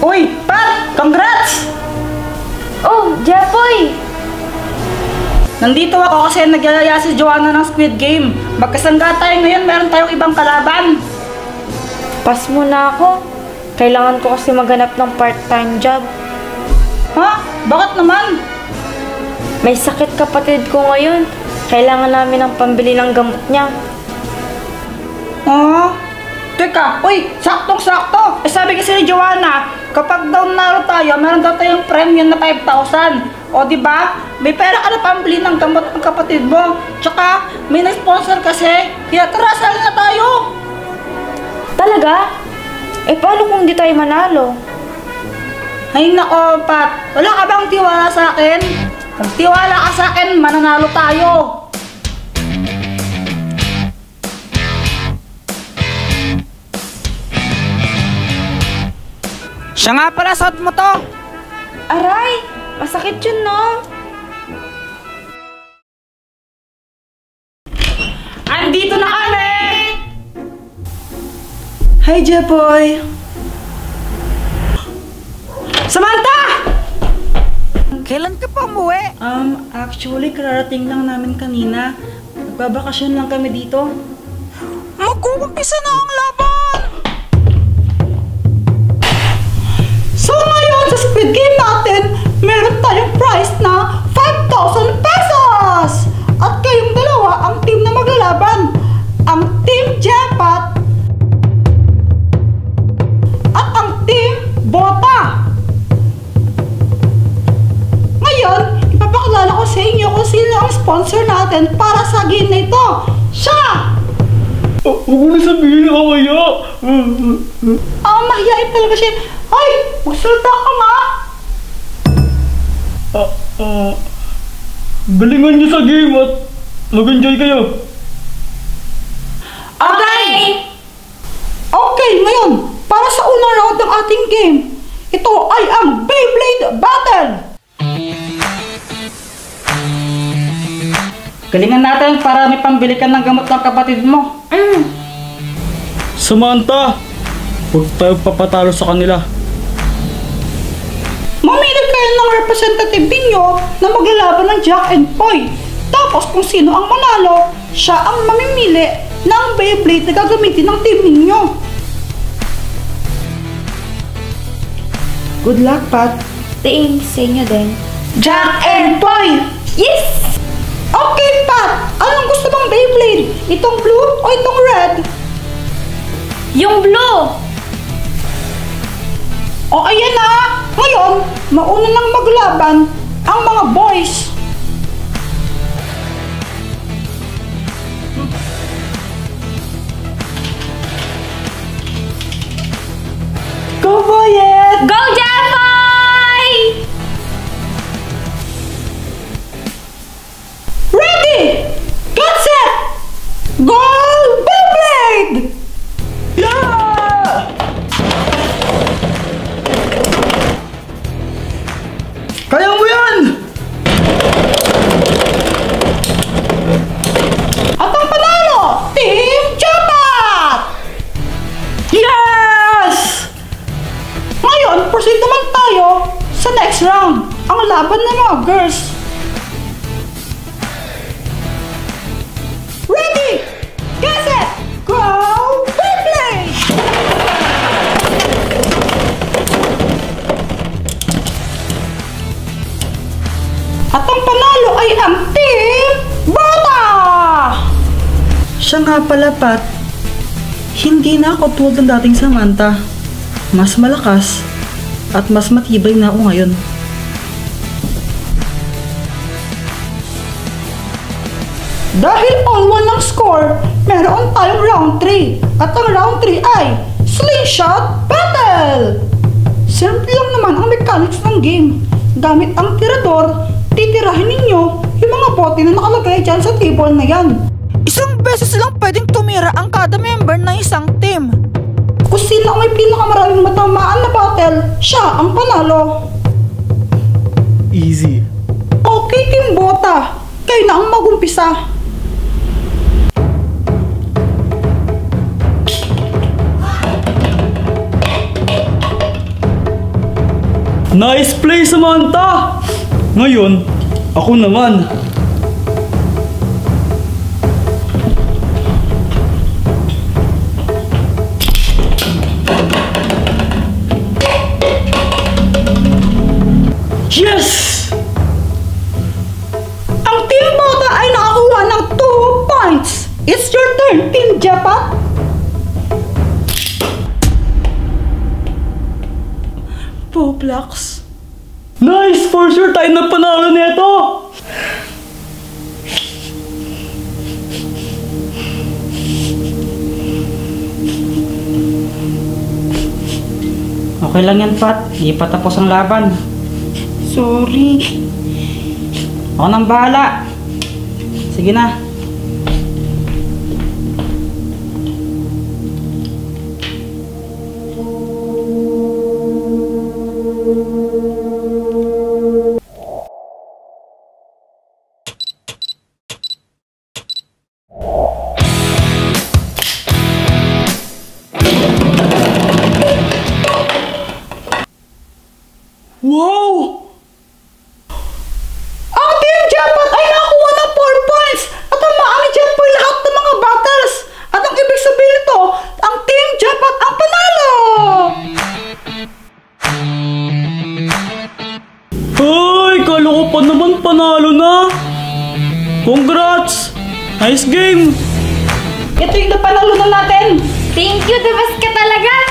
Uy, Pat! Congrats! Oh, Jepoy! Nandito ako kasi nagyayaya si Joanna ng Squid Game. Magkasangga tayo ngayon, meron tayong ibang kalaban. Pass muna ako. Kailangan ko kasi maghanap ng part-time job. Ha? Bakit naman? May sakit kapatid ko ngayon. Kailangan namin ng pambili ng gamot niya. Teka, uy, saktong-sakto. Sabi kasi ni Joanna, kapag daw nanalo tayo, meron daw tayong premium na 5,000. O diba? May pera ka na pambili ng gamot ng kapatid mo. Tsaka, may na-sponsor kasi. Kaya tara, sali na tayo. Talaga? Paano kung di tayo manalo? Ay nako, Pat. Wala ka bang tiwala sa akin? Kung tiwala ka sa akin, mananalo tayo. Siya nga pala, suot mo to. Aray! Masakit yun, no? Andito na kami! Hi, Jepoy! Samantha! Kailan ka pa umuwi? Actually, kararating lang namin kanina. Nagbabakasyon lang kami dito. Mag-uumpisa na ang laban! So ngayon, sa Squid Game natin, meron tayong prize na 5,000 pesos! At kayong dalawa ang team na maglalaban. Ang Team Jepat at ang Team Bota. Ngayon, ipapakilala ko sa inyo kung sino ang sponsor natin para sa game na ito. Siya! Huwag mo na sabihin ako kaya. Mahihain talaga siya. Ay! Magsalita ka nga! Galingan niyo sa game at mag-enjoy kayo. Okay! Okay, ngayon, para sa unang round ng ating game, ito ay ang Beyblade Battle! Galingan natin para may pambili ka ng gamot ng kapatid mo. Samantha, huwag tayo papatalo sa kanila. Mamili kayo ng representative ninyo na maglalaban ng Jack and Poy. Tapos kung sino ang manalo, siya ang mamimili ng Beyblade na gagamitin ng team ninyo. Good luck, Pat. Thanks sa inyo din. Jack and Poy! Yes! Okay, Pat! Anong gusto mong Beyblade? Itong blue o itong red? Yung blue! O ayan na! Ngayon, mauna nang maglaban ang mga boys. Go, boys! Go, Jepoy! Ready! Get set! Go, Beyblade! Yeah! Kaya mo yan! At ang panalo, Team Japat! Yes! Ngayon, proceed naman tayo sa next round. Ang laban ng mga girls. Ready! Get set! Go! Beyblade! At ang panalo ay ang Team Bota! Siya nga pala, Pat. Hindi na ako tulad ng dating Samantha. Mas malakas at mas matibay na ako ngayon. Dahil all one ang score, meron tayong round 3. At ang round 3 ay Slingshot Battle! Simple lang naman ang mechanics ng game. Gamit ang tirador, titirahin ninyo yung mga bote na nakalagay dyan sa table na yan. Isang beses lang pwedeng tumira ang kada member ng isang team. Kung sino ang may pinakamaraming matamaan na battle, siya ang panalo. Easy. Okay, Team Bota. Kayo na ang mag-umpisa. Nice play, Samantha! Ngayon, ako naman. Yes! Ang Team Bata ay nakakuha ng 2 points. It's your turn, Team Japat. Poblax. Nice! For sure tayo na panalo nito! Okay lang yan, Pat. Hindi pa tapos ang laban. Sorry. Ako nang bahala. Sige na. Wow! Ang Team Japat ay nakakuha ng 4 points at tamaan ni Jetboy lahat ng mga battles. At ang ibig sabihin nito, ang Team Japat ang panalo! Hoy! Kala ko pa naman panalo na! Congrats! Nice game! Ito yung napanalunan natin. Thank you, the best ka talaga!